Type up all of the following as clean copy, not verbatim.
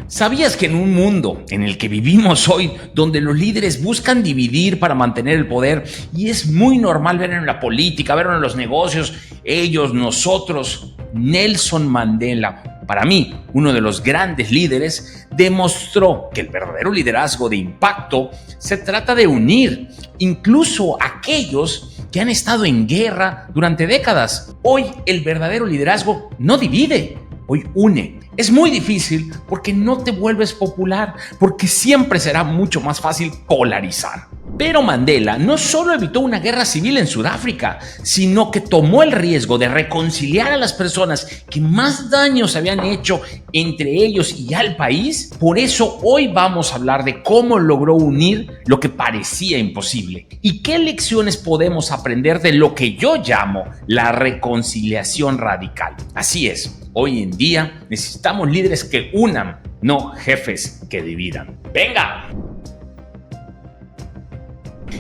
¿Sabías que en un mundo en el que vivimos hoy, donde los líderes buscan dividir para mantener el poder, y es muy normal verlo en la política, verlo en los negocios, ellos, nosotros, Nelson Mandela, para mí, uno de los grandes líderes, demostró que el verdadero liderazgo de impacto se trata de unir, incluso aquellos que han estado en guerra durante décadas? Hoy el verdadero liderazgo no divide, hoy une. Es muy difícil porque no te vuelves popular, porque siempre será mucho más fácil polarizar. Pero Mandela no solo evitó una guerra civil en Sudáfrica, sino que tomó el riesgo de reconciliar a las personas que más daño se habían hecho entre ellos y al país. Por eso hoy vamos a hablar de cómo logró unir lo que parecía imposible y qué lecciones podemos aprender de lo que yo llamo la reconciliación radical. Así es, hoy en día necesitamos líderes que unan, no jefes que dividan. ¡Venga!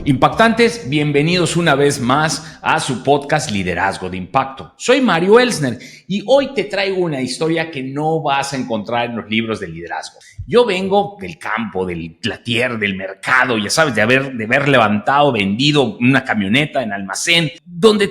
Impactantes, bienvenidos una vez más a su podcast Liderazgo de Impacto. Soy Mario Elsner y hoy te traigo una historia que no vas a encontrar en los libros de liderazgo. Yo vengo del campo, de la tierra, del mercado, ya sabes, de haber levantado, vendido una camioneta en almacén, donde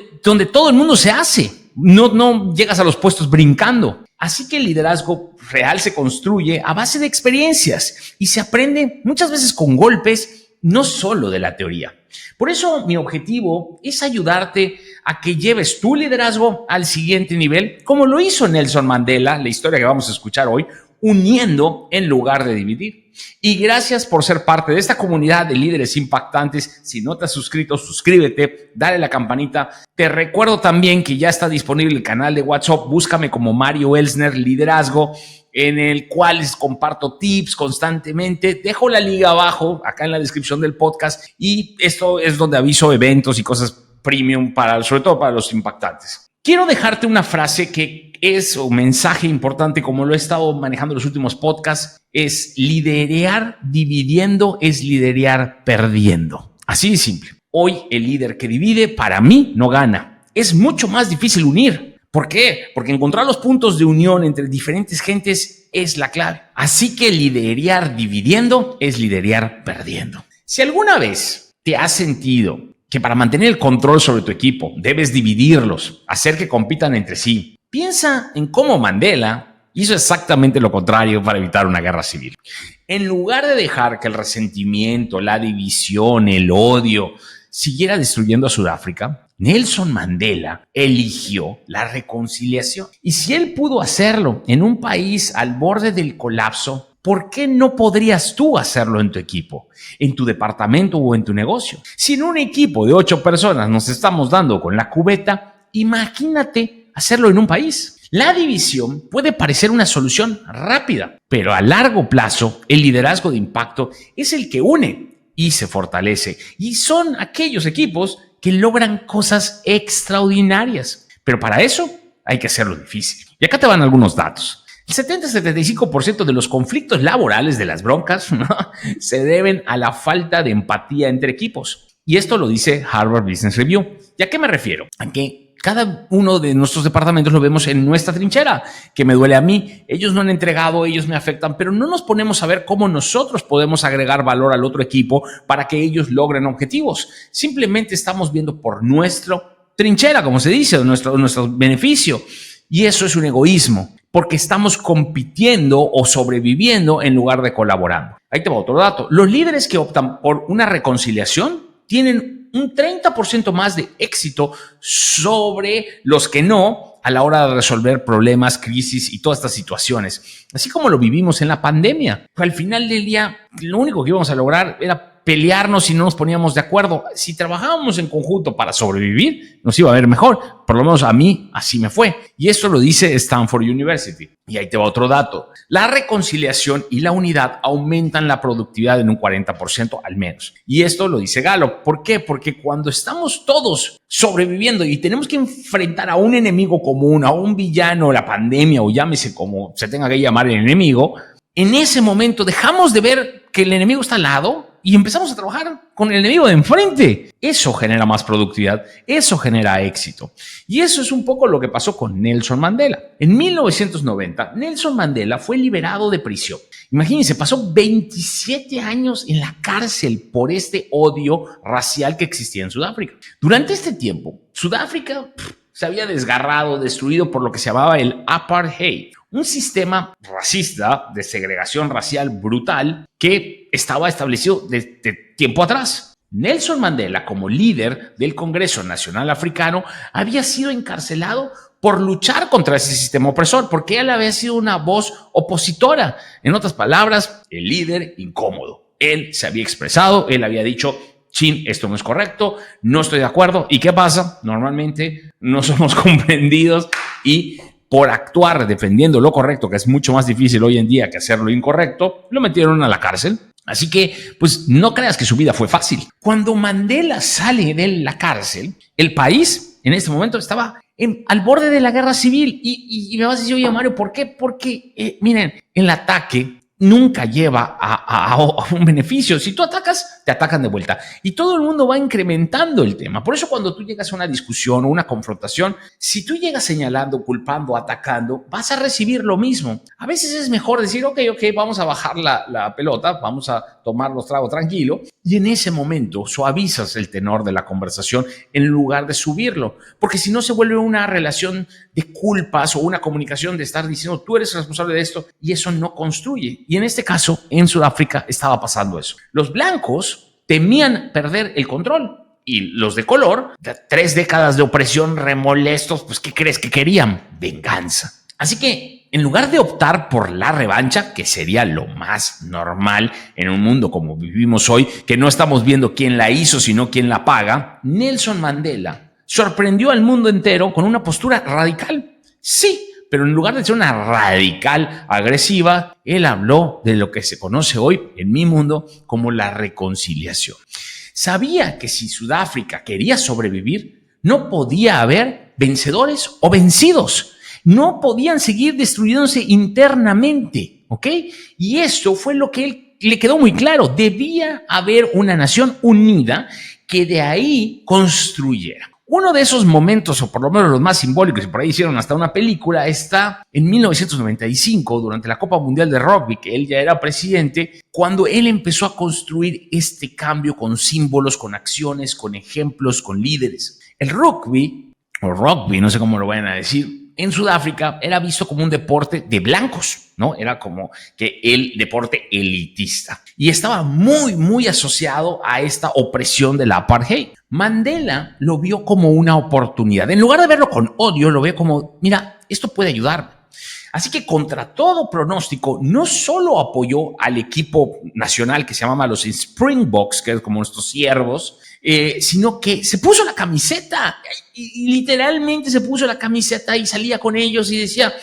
todo el mundo se hace. No llegas a los puestos brincando. Así que el liderazgo real se construye a base de experiencias y se aprende muchas veces con golpes, no solo de la teoría. Por eso mi objetivo es ayudarte a que lleves tu liderazgo al siguiente nivel, como lo hizo Nelson Mandela, la historia que vamos a escuchar hoy, uniendo en lugar de dividir. Y gracias por ser parte de esta comunidad de líderes impactantes. Si no te has suscrito, suscríbete, dale la campanita. Te recuerdo también que ya está disponible el canal de WhatsApp. Búscame como Mario Elsner Liderazgo, en el cual les comparto tips constantemente. Dejo la liga abajo, acá en la descripción del podcast, y esto es donde aviso eventos y cosas premium, sobre todo para los impactantes. Quiero dejarte una frase que es un mensaje importante, como lo he estado manejando en los últimos podcasts, es liderear dividiendo es liderear perdiendo. Así de simple. Hoy el líder que divide, para mí, no gana. Es mucho más difícil unir. ¿Por qué? Porque encontrar los puntos de unión entre diferentes gentes es la clave. Así que liderear dividiendo es liderear perdiendo. Si alguna vez te has sentido que para mantener el control sobre tu equipo debes dividirlos, hacer que compitan entre sí, piensa en cómo Mandela hizo exactamente lo contrario para evitar una guerra civil. En lugar de dejar que el resentimiento, la división, el odio siguiera destruyendo a Sudáfrica, Nelson Mandela eligió la reconciliación. Y si él pudo hacerlo en un país al borde del colapso, ¿por qué no podrías tú hacerlo en tu equipo, en tu departamento o en tu negocio? Si en un equipo de 8 personas nos estamos dando con la cubeta, imagínate hacerlo en un país. La división puede parecer una solución rápida, pero a largo plazo el liderazgo de impacto es el que une y se fortalece. Y son aquellos equipos que logran cosas extraordinarias. Pero para eso hay que hacerlo difícil. Y acá te van algunos datos. El 70-75% de los conflictos laborales, de las broncas, se deben a la falta de empatía entre equipos. Y esto lo dice Harvard Business Review. ¿Y a qué me refiero? A que cada uno de nuestros departamentos lo vemos en nuestra trinchera, que me duele a mí. Ellos no han entregado, ellos me afectan, pero no nos ponemos a ver cómo nosotros podemos agregar valor al otro equipo para que ellos logren objetivos. Simplemente estamos viendo por nuestra trinchera, como se dice, nuestro beneficio. Y eso es un egoísmo, porque estamos compitiendo o sobreviviendo en lugar de colaborando. Ahí te va otro dato. Los líderes que optan por una reconciliación tienen un 30% más de éxito sobre los que no a la hora de resolver problemas, crisis y todas estas situaciones. Así como lo vivimos en la pandemia. Al final del día, lo único que íbamos a lograr era pelearnos si no nos poníamos de acuerdo. Si trabajábamos en conjunto para sobrevivir, nos iba a ver mejor. Por lo menos a mí así me fue. Y esto lo dice Stanford University. Y ahí te va otro dato. La reconciliación y la unidad aumentan la productividad en un 40% al menos. Y esto lo dice Gallup. ¿Por qué? Porque cuando estamos todos sobreviviendo y tenemos que enfrentar a un enemigo común, a un villano, la pandemia o llámese como se tenga que llamar el enemigo, en ese momento dejamos de ver que el enemigo está al lado y empezamos a trabajar con el enemigo de enfrente. Eso genera más productividad, eso genera éxito. Y eso es un poco lo que pasó con Nelson Mandela. En 1990, Nelson Mandela fue liberado de prisión. Imagínense, pasó 27 años en la cárcel por este odio racial que existía en Sudáfrica. Durante este tiempo, Sudáfrica se había desgarrado, destruido por lo que se llamaba el apartheid, un sistema racista de segregación racial brutal que estaba establecido desde tiempo atrás. Nelson Mandela, como líder del Congreso Nacional Africano, había sido encarcelado por luchar contra ese sistema opresor, porque él había sido una voz opositora. En otras palabras, el líder incómodo. Él se había expresado, él había dicho: chin, esto no es correcto, no estoy de acuerdo. ¿Y qué pasa? Normalmente no somos comprendidos y por actuar defendiendo lo correcto, que es mucho más difícil hoy en día que hacer lo incorrecto, lo metieron a la cárcel. Así que, pues, no creas que su vida fue fácil. Cuando Mandela sale de la cárcel, el país en este momento estaba al borde de la guerra civil. Y me vas a decir: oye, Mario, ¿por qué? Porque, miren, el ataque nunca lleva a un beneficio. Si tú atacas, te atacan de vuelta. Y todo el mundo va incrementando el tema. Por eso cuando tú llegas a una discusión o una confrontación, si tú llegas señalando, culpando, atacando, vas a recibir lo mismo. A veces es mejor decir: ok, vamos a bajar la pelota, vamos a tomar los tragos tranquilo. Y en ese momento suavizas el tenor de la conversación en lugar de subirlo. Porque si no se vuelve una relación de culpas o una comunicación de estar diciendo: tú eres responsable de esto, y eso no construye. Y en este caso, en Sudáfrica estaba pasando eso. Los blancos temían perder el control y los de color, 3 décadas de opresión, remolestos, pues ¿qué crees que querían? Venganza. Así que en lugar de optar por la revancha, que sería lo más normal en un mundo como vivimos hoy, que no estamos viendo quién la hizo, sino quién la paga, Nelson Mandela sorprendió al mundo entero con una postura radical. Sí, pero en lugar de ser una radical agresiva, él habló de lo que se conoce hoy en mi mundo como la reconciliación. Sabía que si Sudáfrica quería sobrevivir, no podía haber vencedores o vencidos. No podían seguir destruyéndose internamente, ¿ok? Y esto fue lo que él le quedó muy claro. Debía haber una nación unida que de ahí construyera. Uno de esos momentos, o por lo menos los más simbólicos, y por ahí hicieron hasta una película, está en 1995, durante la Copa Mundial de Rugby, que él ya era presidente, cuando él empezó a construir este cambio con símbolos, con acciones, con ejemplos, con líderes. El rugby, o rugby, no sé cómo lo vayan a decir, en Sudáfrica era visto como un deporte de blancos, ¿no? Era como que el deporte elitista. Y estaba muy, muy asociado a esta opresión de la apartheid. Mandela lo vio como una oportunidad. En lugar de verlo con odio, lo ve como: mira, esto puede ayudarme. Así que contra todo pronóstico, no solo apoyó al equipo nacional que se llamaba los Springboks, que es como nuestros ciervos, sino que se puso la camiseta y literalmente se puso la camiseta y salía con ellos y decía: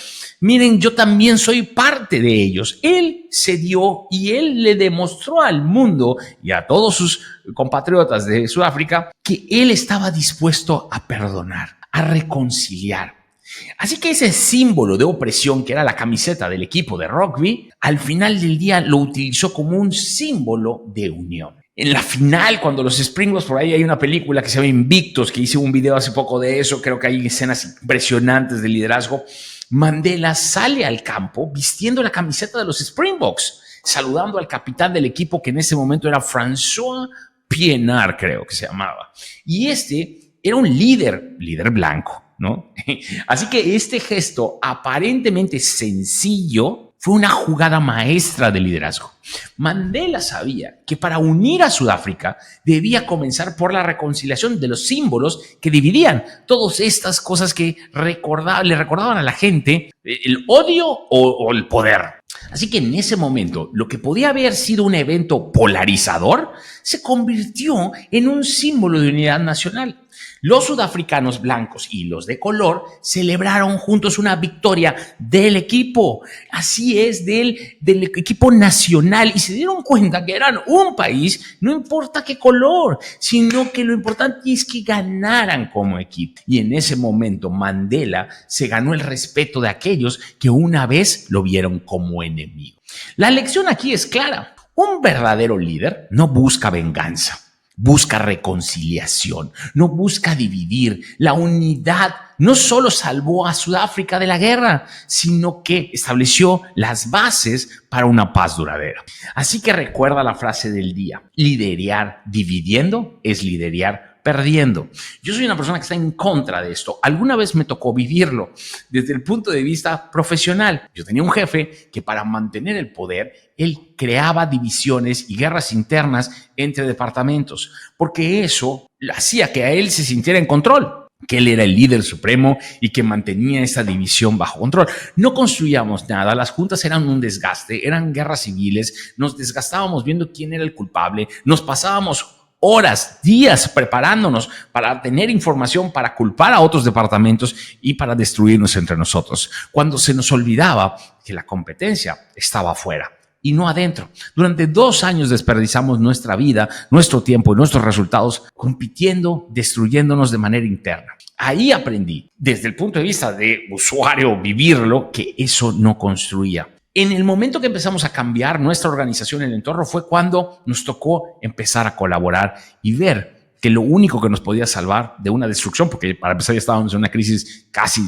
miren, yo también soy parte de ellos. Él se dio y él le demostró al mundo y a todos sus compatriotas de Sudáfrica que él estaba dispuesto a perdonar, a reconciliar. Así que ese símbolo de opresión, que era la camiseta del equipo de rugby, al final del día lo utilizó como un símbolo de unión. En la final, cuando los Springboks, por ahí hay una película que se llama Invictus, que hice un video hace poco de eso, creo que hay escenas impresionantes de liderazgo. Mandela sale al campo vistiendo la camiseta de los Springboks, saludando al capitán del equipo, que en ese momento era François Pienaar, creo que se llamaba. Y este era un líder blanco, ¿no? Así que este gesto aparentemente sencillo fue una jugada maestra de liderazgo. Mandela sabía que para unir a Sudáfrica debía comenzar por la reconciliación de los símbolos que dividían, todas estas cosas que le recordaban a la gente el odio o el poder. Así que en ese momento, lo que podía haber sido un evento polarizador se convirtió en un símbolo de unidad nacional. Los sudafricanos blancos y los de color celebraron juntos una victoria del equipo, así es, del equipo nacional, y se dieron cuenta que eran un país, no importa qué color, sino que lo importante es que ganaran como equipo. Y en ese momento Mandela se ganó el respeto de aquellos que una vez lo vieron como enemigo. La lección aquí es clara. Un verdadero líder no busca venganza, busca reconciliación, no busca dividir. La unidad no solo salvó a Sudáfrica de la guerra, sino que estableció las bases para una paz duradera. Así que recuerda la frase del día: liderar dividiendo es liderar perdiendo. Yo soy una persona que está en contra de esto. Alguna vez me tocó vivirlo desde el punto de vista profesional. Yo tenía un jefe que, para mantener el poder, él creaba divisiones y guerras internas entre departamentos, porque eso hacía que a él se sintiera en control, que él era el líder supremo y que mantenía esa división bajo control. No construíamos nada, las juntas eran un desgaste, eran guerras civiles, nos desgastábamos viendo quién era el culpable, nos pasábamos horas, días preparándonos para tener información, para culpar a otros departamentos y para destruirnos entre nosotros, cuando se nos olvidaba que la competencia estaba afuera y no adentro. Durante 2 años desperdiciamos nuestra vida, nuestro tiempo y nuestros resultados compitiendo, destruyéndonos de manera interna. Ahí aprendí, desde el punto de vista de usuario, vivirlo, que eso no construía. En el momento que empezamos a cambiar nuestra organización, el entorno, fue cuando nos tocó empezar a colaborar y ver que lo único que nos podía salvar de una destrucción, porque para empezar ya estábamos en una crisis, casi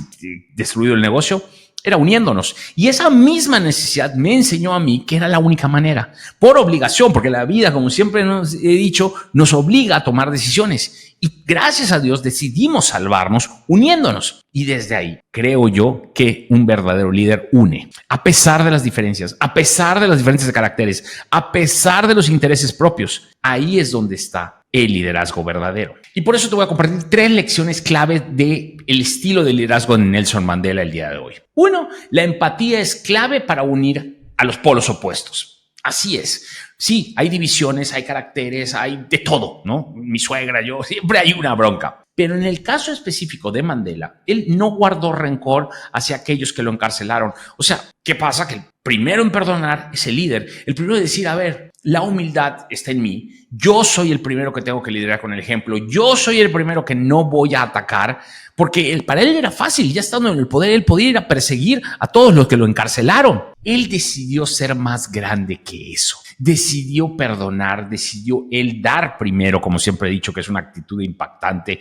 destruido el negocio, era uniéndonos. Y esa misma necesidad me enseñó a mí que era la única manera, por obligación, porque la vida, como siempre nos he dicho, nos obliga a tomar decisiones. Y gracias a Dios decidimos salvarnos uniéndonos. Y desde ahí creo yo que un verdadero líder une, a pesar de las diferencias, a pesar de las diferencias de caracteres, a pesar de los intereses propios. Ahí es donde está el liderazgo verdadero. Y por eso te voy a compartir 3 lecciones clave del estilo de liderazgo de Nelson Mandela el día de hoy. 1, la empatía es clave para unir a los polos opuestos. Así es. Sí, hay divisiones, hay caracteres, hay de todo, ¿no? Mi suegra, yo, siempre hay una bronca. Pero en el caso específico de Mandela, él no guardó rencor hacia aquellos que lo encarcelaron. O sea, ¿qué pasa? Que el primero en perdonar es el líder. El primero en decir, a ver, la humildad está en mí. Yo soy el primero que tengo que liderar con el ejemplo. Yo soy el primero que no voy a atacar, porque para él era fácil. Ya estando en el poder, él podía ir a perseguir a todos los que lo encarcelaron. Él decidió ser más grande que eso. Decidió perdonar, decidió él dar primero, como siempre he dicho, que es una actitud impactante.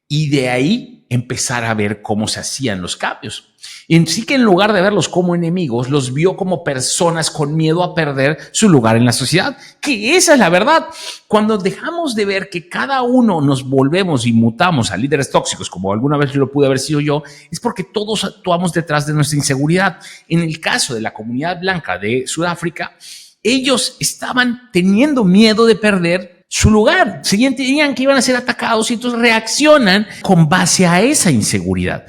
Y de ahí empezar a ver cómo se hacían los cambios. En sí, que en lugar de verlos como enemigos, los vio como personas con miedo a perder su lugar en la sociedad. Que esa es la verdad. Cuando dejamos de ver que cada uno nos volvemos y mutamos a líderes tóxicos, como alguna vez lo pude haber sido yo, es porque todos actuamos detrás de nuestra inseguridad. En el caso de la comunidad blanca de Sudáfrica, ellos estaban teniendo miedo de perder su lugar. Tenían que iban a ser atacados y entonces reaccionan con base a esa inseguridad,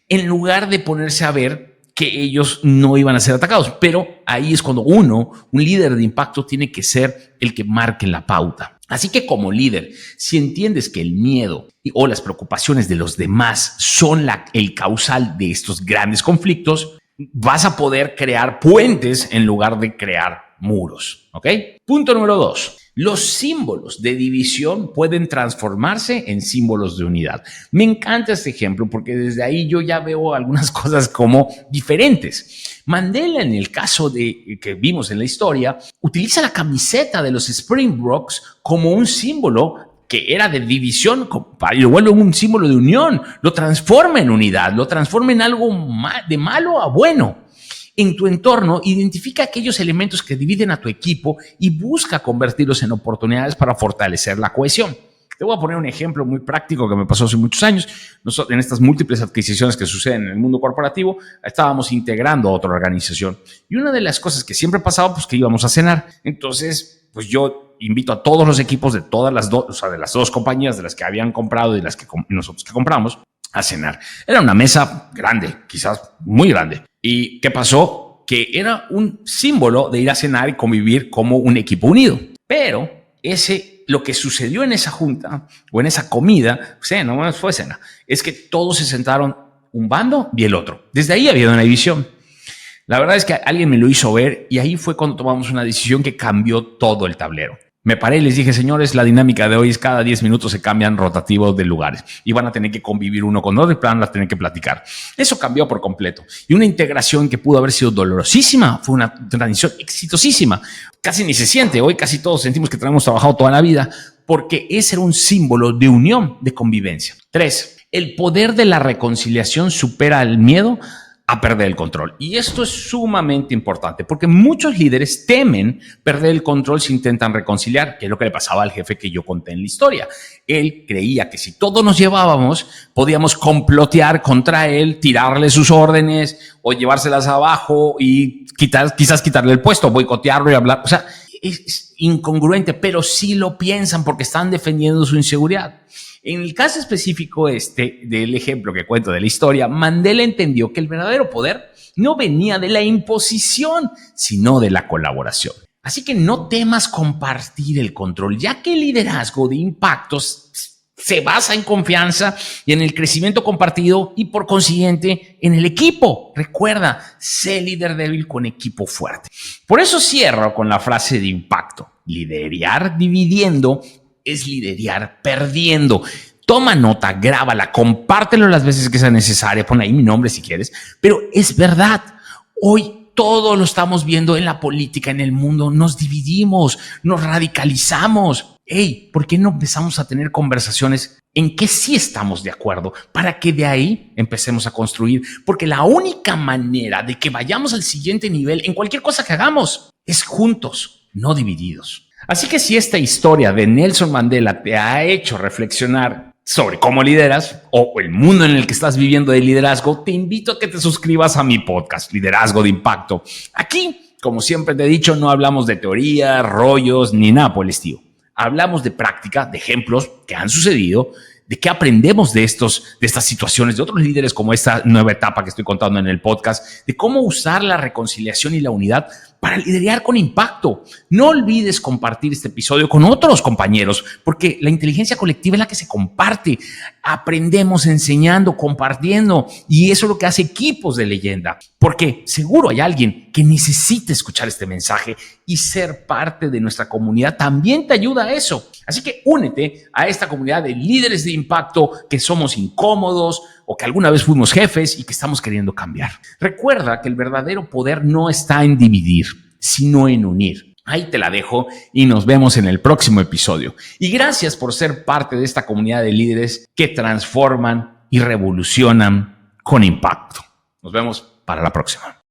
en lugar de ponerse a ver que ellos no iban a ser atacados. Pero ahí es cuando un líder de impacto, tiene que ser el que marque la pauta. Así que como líder, si entiendes que el miedo o las preocupaciones de los demás son el causal de estos grandes conflictos, vas a poder crear puentes en lugar de crear muros. ¿Ok? Punto número 2. Los símbolos de división pueden transformarse en símbolos de unidad. Me encanta este ejemplo porque desde ahí yo ya veo algunas cosas como diferentes. Mandela, en el caso que vimos en la historia, utiliza la camiseta de los Springboks como un símbolo que era de división y lo vuelve un símbolo de unión, lo transforma en unidad, lo transforma en algo de malo a bueno. En tu entorno, identifica aquellos elementos que dividen a tu equipo y busca convertirlos en oportunidades para fortalecer la cohesión. Te voy a poner un ejemplo muy práctico que me pasó hace muchos años. Nosotros, en estas múltiples adquisiciones que suceden en el mundo corporativo, estábamos integrando a otra organización. Y una de las cosas que siempre pasaba, pues que íbamos a cenar. Entonces, pues yo invito a todos los equipos de todas las dos, o sea, de las 2 compañías de las que habían comprado y de las que nosotros que compramos, a cenar. Era una mesa grande, quizás muy grande. ¿Y qué pasó? Que era un símbolo de ir a cenar y convivir como un equipo unido. Pero lo que sucedió en esa junta o en esa comida, no fue cena, es que todos se sentaron un bando y el otro. Desde ahí había una división. La verdad es que alguien me lo hizo ver y ahí fue cuando tomamos una decisión que cambió todo el tablero. Me paré y les dije, señores, la dinámica de hoy es cada 10 minutos se cambian rotativos de lugares y van a tener que convivir uno con otro y van a tener que platicar. Eso cambió por completo. Y una integración que pudo haber sido dolorosísima fue una transición exitosísima. casi ni se siente. Hoy casi todos sentimos que tenemos trabajado toda la vida porque ese era un símbolo de unión, de convivencia. 3. El poder de la reconciliación supera el miedo a perder el control. Y esto es sumamente importante porque muchos líderes temen perder el control si intentan reconciliar, que es lo que le pasaba al jefe que yo conté en la historia. Él creía que si todos nos llevábamos, podíamos complotear contra él, tirarle sus órdenes o llevárselas abajo y quizás quitarle el puesto, boicotearlo y hablar. O sea, es incongruente, pero sí lo piensan porque están defendiendo su inseguridad. En el caso específico del ejemplo que cuento de la historia, Mandela entendió que el verdadero poder no venía de la imposición, sino de la colaboración. Así que no temas compartir el control, ya que el liderazgo de impactos se basa en confianza y en el crecimiento compartido y por consiguiente en el equipo. Recuerda, sé líder débil con equipo fuerte. Por eso cierro con la frase de impacto. Liderar dividiendo es liderar perdiendo. Toma nota, grábala, compártelo las veces que sea necesaria, pon ahí mi nombre si quieres, pero es verdad. Hoy todo lo estamos viendo en la política, en el mundo, nos dividimos, nos radicalizamos. Hey, ¿por qué no empezamos a tener conversaciones en que sí estamos de acuerdo para que de ahí empecemos a construir? Porque la única manera de que vayamos al siguiente nivel en cualquier cosa que hagamos es juntos, no divididos. Así que si esta historia de Nelson Mandela te ha hecho reflexionar sobre cómo lideras o el mundo en el que estás viviendo de liderazgo, te invito a que te suscribas a mi podcast, Liderazgo de Impacto. Aquí, como siempre te he dicho, no hablamos de teoría, rollos, ni nada por el estilo. Hablamos de práctica, de ejemplos que han sucedido, de qué aprendemos de estas situaciones, de otros líderes como esta nueva etapa que estoy contando en el podcast, de cómo usar la reconciliación y la unidad para liderar con impacto. No olvides compartir este episodio con otros compañeros, porque la inteligencia colectiva es la que se comparte. Aprendemos enseñando, compartiendo, y eso es lo que hace equipos de leyenda, porque seguro hay alguien que necesite escuchar este mensaje y ser parte de nuestra comunidad también te ayuda a eso. Así que únete a esta comunidad de líderes de impacto que somos incómodos o que alguna vez fuimos jefes y que estamos queriendo cambiar. Recuerda que el verdadero poder no está en dividir, sino en unir. Ahí te la dejo y nos vemos en el próximo episodio. Y gracias por ser parte de esta comunidad de líderes que transforman y revolucionan con impacto. Nos vemos para la próxima.